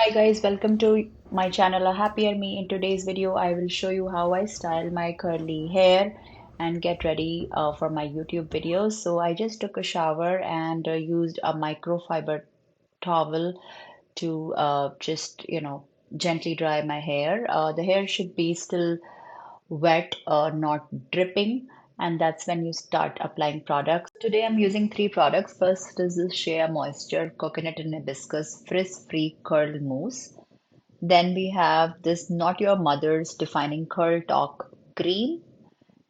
Hi guys, welcome to my channel A Happier Me. In today's video, I will show you how I style my curly hair and get ready for my YouTube videos. So I just took a shower and used a microfiber towel to gently dry my hair. The hair should be still wet, not dripping, and that's when you start applying products. Today I'm using three products. First is the Shea Moisture Coconut and Hibiscus Frizz-Free Curl Mousse. Then we have this Not Your Mother's Defining Curl Talk Cream,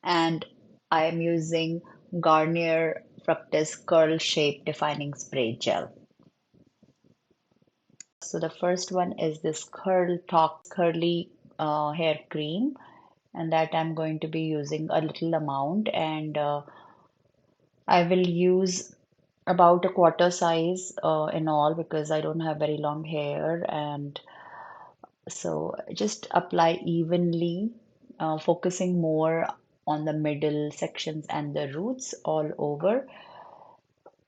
and I am using Garnier Fructis Curl Shape Defining Spray Gel. So the first one is this Curl Talk Curly Hair Cream, and that I'm going to be using a little amount, and I will use about a quarter size in all because I don't have very long hair, and so just apply evenly, focusing more on the middle sections and the roots all over.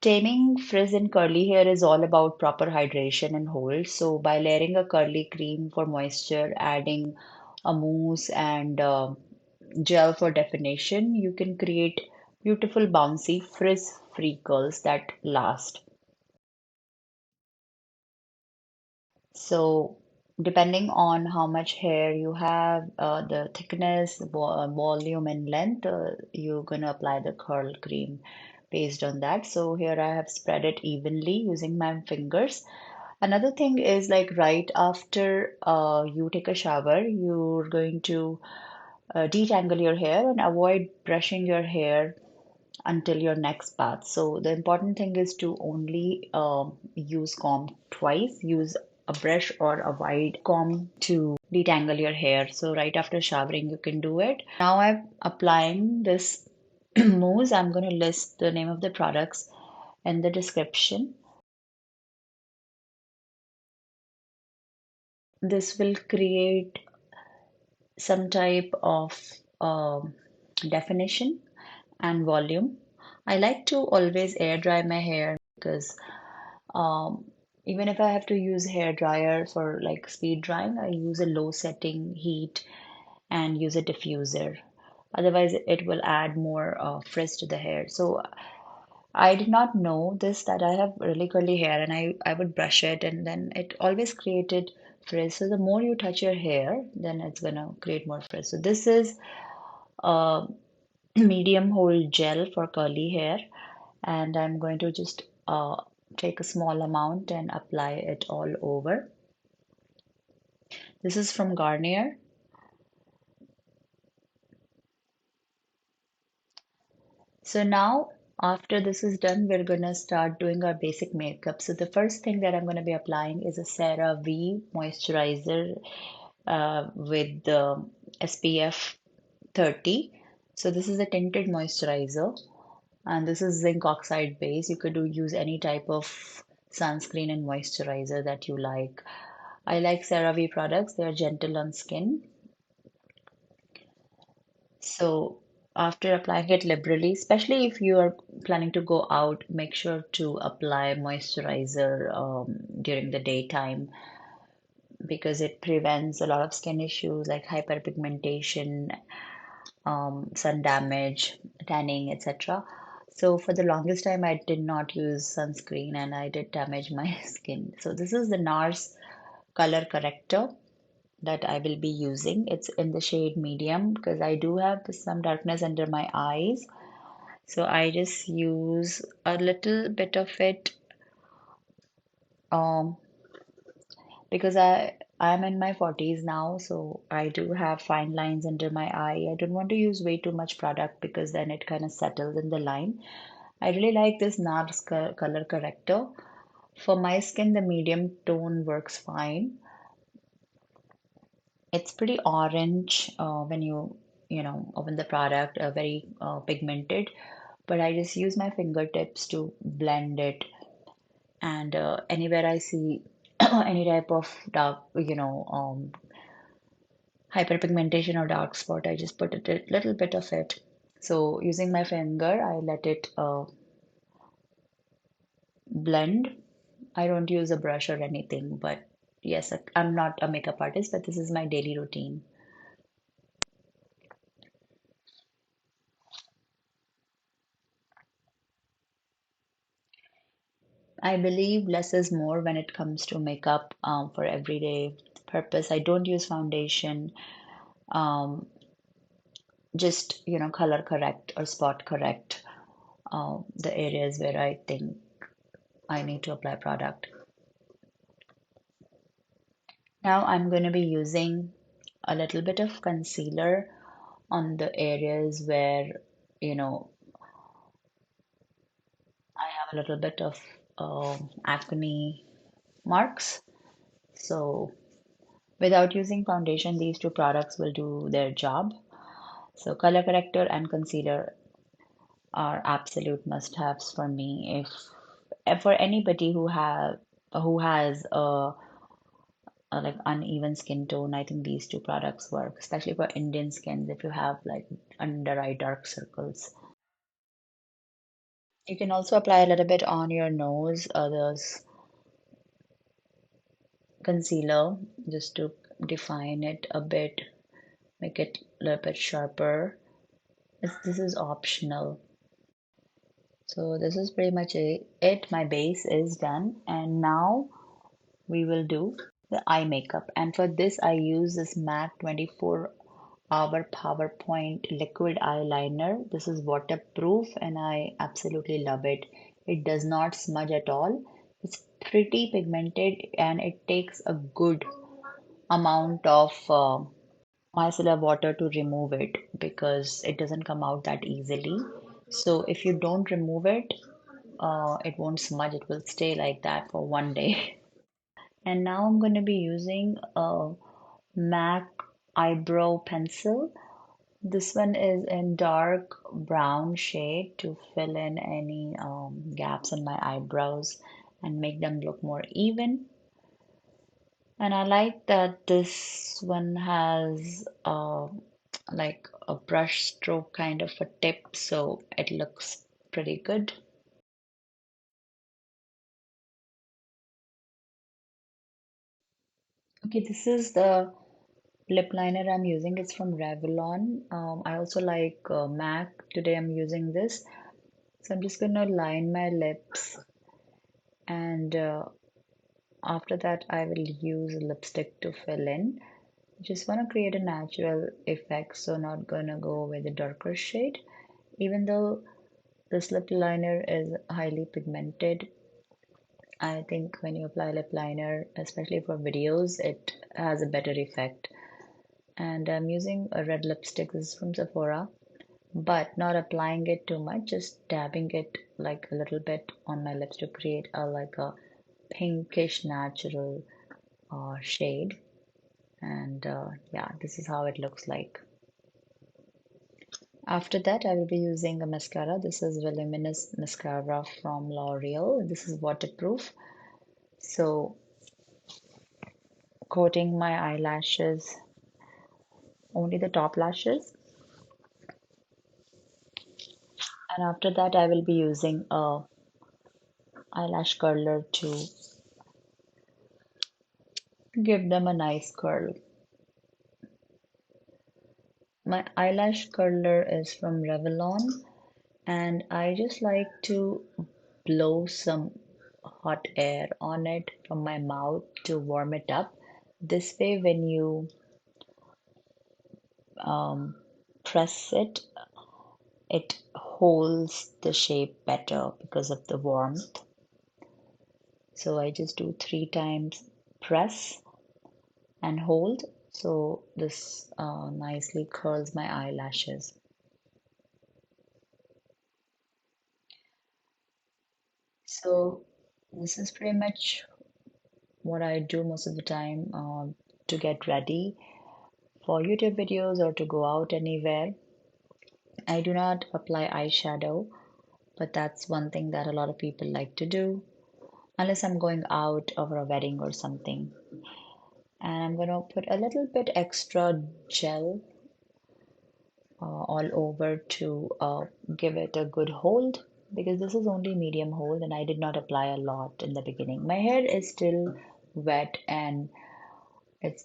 Taming frizz in curly hair is all about proper hydration and hold. So by layering a curly cream for moisture, adding a mousse and gel for definition, you can create beautiful bouncy frizz-free curls that last. So, depending on how much hair you have, the thickness, volume, and length, you're gonna apply the curl cream based on that. So here I have spread it evenly using my fingers. Another thing is like right after you take a shower, you're going to detangle your hair and avoid brushing your hair until your next bath. So the important thing is to only use comb twice. Use a brush or a wide comb to detangle your hair. So right after showering, you can do it. Now I'm applying this mousse. I'm going to list the name of the products in the description. This will create some type of definition and volume. I like to always air dry my hair because um, even if I have to use hair dryer for like speed drying, I use a low setting heat and use a diffuser. Otherwise, it will add more frizz to the hair. So I did not know this that I have really curly hair and I would brush it and then it always created frizz. So the more you touch your hair, then it's gonna create more frizz. So this is a medium hold gel for curly hair, and I'm going to just take a small amount and apply it all over. This is from Garnier. So now after this is done, we're gonna start doing our basic makeup. So the first thing that I'm gonna be applying is a Cera Ve moisturizer with the SPF 30. So this is a tinted moisturizer, and this is zinc oxide base. You could use any type of sunscreen and moisturizer that you like. I like CeraVe products. They are gentle on skin. So after applying it liberally, especially if you are planning to go out, make sure to apply moisturizer during the daytime because it prevents a lot of skin issues like hyperpigmentation, sun damage, tanning, etc. So for the longest time, I did not use sunscreen and I did damage my skin. So this is the Nars Color Corrector that I will be using. It's in the shade medium because I do have some darkness under my eyes. So I just use a little bit of it um, because I'm in my 40s now, so I do have fine lines under my eye. I don't want to use way too much product because then it kind of settles in the line. I really like this Nars Color Corrector. For my skin, the medium tone works fine. It's pretty orange when you open the product, very pigmented. But I just use my fingertips to blend it, and anywhere I see any type of dark, hyperpigmentation or dark spot, I just put a little bit of it. So using my finger, I let it blend. I don't use a brush or anything, but Yes, I'm not a makeup artist, but this is my daily routine. I believe less is more when it comes to makeup for everyday purpose. I don't use foundation, um, just color correct or spot correct the areas where I think I need to apply product. Now I'm going to be using a little bit of concealer on the areas where you know I have a little bit of acne marks. So without using foundation, these two products will do their job. So color corrector and concealer are absolute must-haves for me. If for anybody who has a like uneven skin tone, I think these two products work, especially for Indian skins if you have like under eye dark circles. You can also apply a little bit on your nose, this concealer, just to define it a bit, make it a little bit sharper. This is optional. So this is pretty much it. My base is done, and now we will do the eye makeup. And for this, I use this MAC 24-hour PowerPoint liquid eyeliner. This is waterproof, and I absolutely love it. It does not smudge at all. It's pretty pigmented, and it takes a good amount of micellar water to remove it because it doesn't come out that easily. So if you don't remove it, it won't smudge. It will stay like that for one day. And now I'm going to be using a MAC eyebrow pencil. This one is in dark brown shade to fill in any gaps in my eyebrows and make them look more even. And I like that this one has like a brush stroke kind of a tip, so it looks pretty good. Okay, this is the lip liner I'm using. It's from Revlon. I also like MAC. Today I'm using this. So I'm just gonna line my lips, and after that I will use lipstick to fill in. Just want to create a natural effect, so not gonna go with a darker shade. Even though this lip liner is highly pigmented, I think when you apply lip liner, especially for videos, it has a better effect. And I'm using a red lipstick. This is from Sephora, but not applying it too much, just dabbing it like a little bit on my lips to create a like a pinkish natural shade. And yeah, this is how it looks like. After that, I will be using a mascara. This is voluminous mascara from L'Oreal. This is waterproof. So coating my eyelashes, only the top lashes. And after that, I will be using a eyelash curler to give them a nice curl. My eyelash curler is from Revlon, and I just like to blow some hot air on it from my mouth to warm it up. This way, when you um, press it, it holds the shape better because of the warmth. So I just do 3 times press and hold. So this nicely curls my eyelashes. So this is pretty much what I do most of the time to get ready for YouTube videos or to go out anywhere. I do not apply eyeshadow, but that's one thing that a lot of people like to do, unless I'm going out over a wedding or something. And I'm going to put a little bit extra gel all over to give it a good hold because this is only medium hold and I did not apply a lot in the beginning. My hair is still wet and it's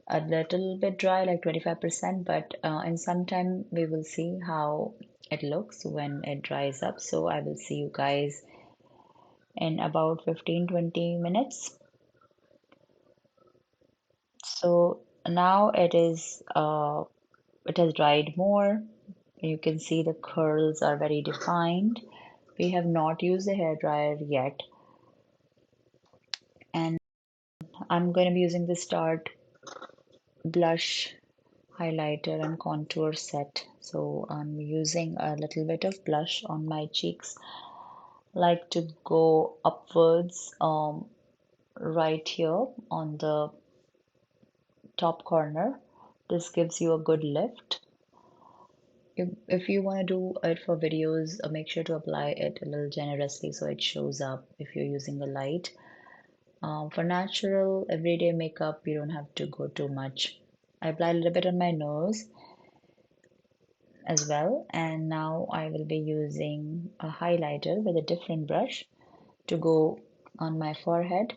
a little bit dry, like 25%, but in some time we will see how it looks when it dries up. So I will see you guys in about 15-20 minutes. So now it has dried more. You can see the curls are very defined. We have not used the hair dryer yet, and I'm going to be using the Tarte blush highlighter and contour set. So I'm using a little bit of blush on my cheeks, like to go upwards, right here on the top corner. This gives you a good lift. If you want to do it for videos, make sure to apply it a little generously so it shows up if you're using a light. For natural everyday makeup, you don't have to go too much. I apply a little bit on my nose as well, and now I will be using a highlighter with a different brush to go on my forehead.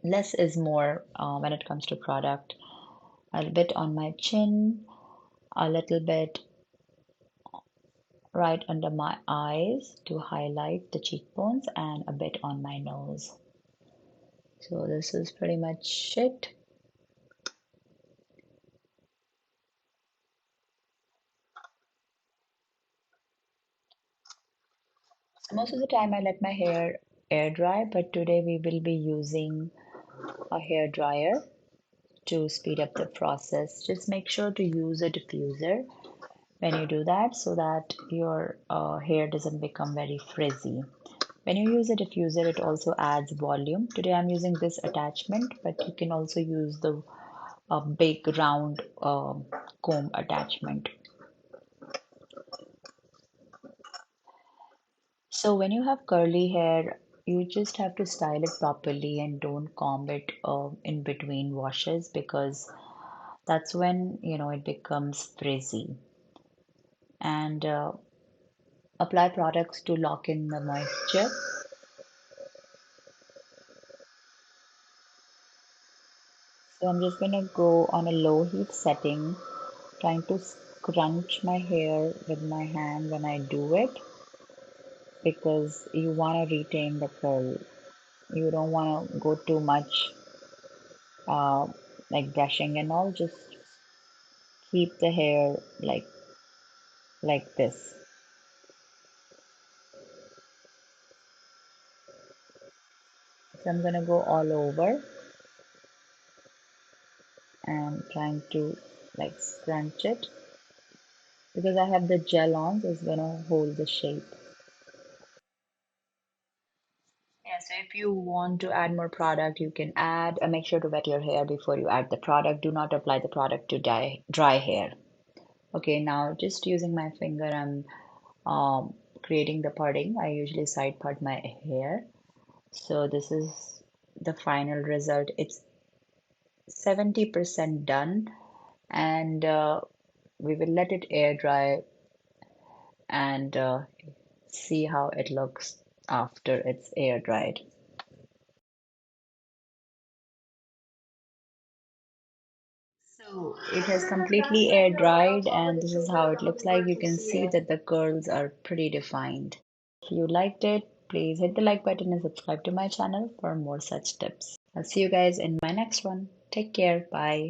Less is more when it comes to product. A little bit on my chin, a little bit right under my eyes to highlight the cheekbones, and a bit on my nose. So this is pretty much it. So most of the time I let my hair air dry, but today we will be using a hair dryer to speed up the process. Just make sure to use a diffuser when you do that so that your hair doesn't become very frizzy. When you use a diffuser, it also adds volume. Today I'm using this attachment, but you can also use the big round comb attachment. So when you have curly hair, you just have to style it properly and don't comb it in between washes, because that's when it becomes frizzy. And apply products to lock in the moisture. So I'm just gonna go on a low heat setting, trying to scrunch my hair with my hand when I do it, because you want to retain the curl. You don't want to go too much uh, like brushing and all. Just keep the hair like this. So I'm gonna go all over and trying to like scrunch it, because I have the gel on, so it's gonna hold the shape. Yeah, so if you want to add more product, you can add. Make sure to wet your hair before you add the product. Do not apply the product to dry hair. Okay, now just using my finger, I'm creating the parting. I usually side part my hair. So this is the final result. It's 70% done, and we will let it air dry and see how it looks after it's air dried. So it has completely air dried, and this is how it looks like. You can see that the curls are pretty defined. If you liked it, please hit the like button and subscribe to my channel for more such tips. I'll see you guys in my next one. Take care. Bye.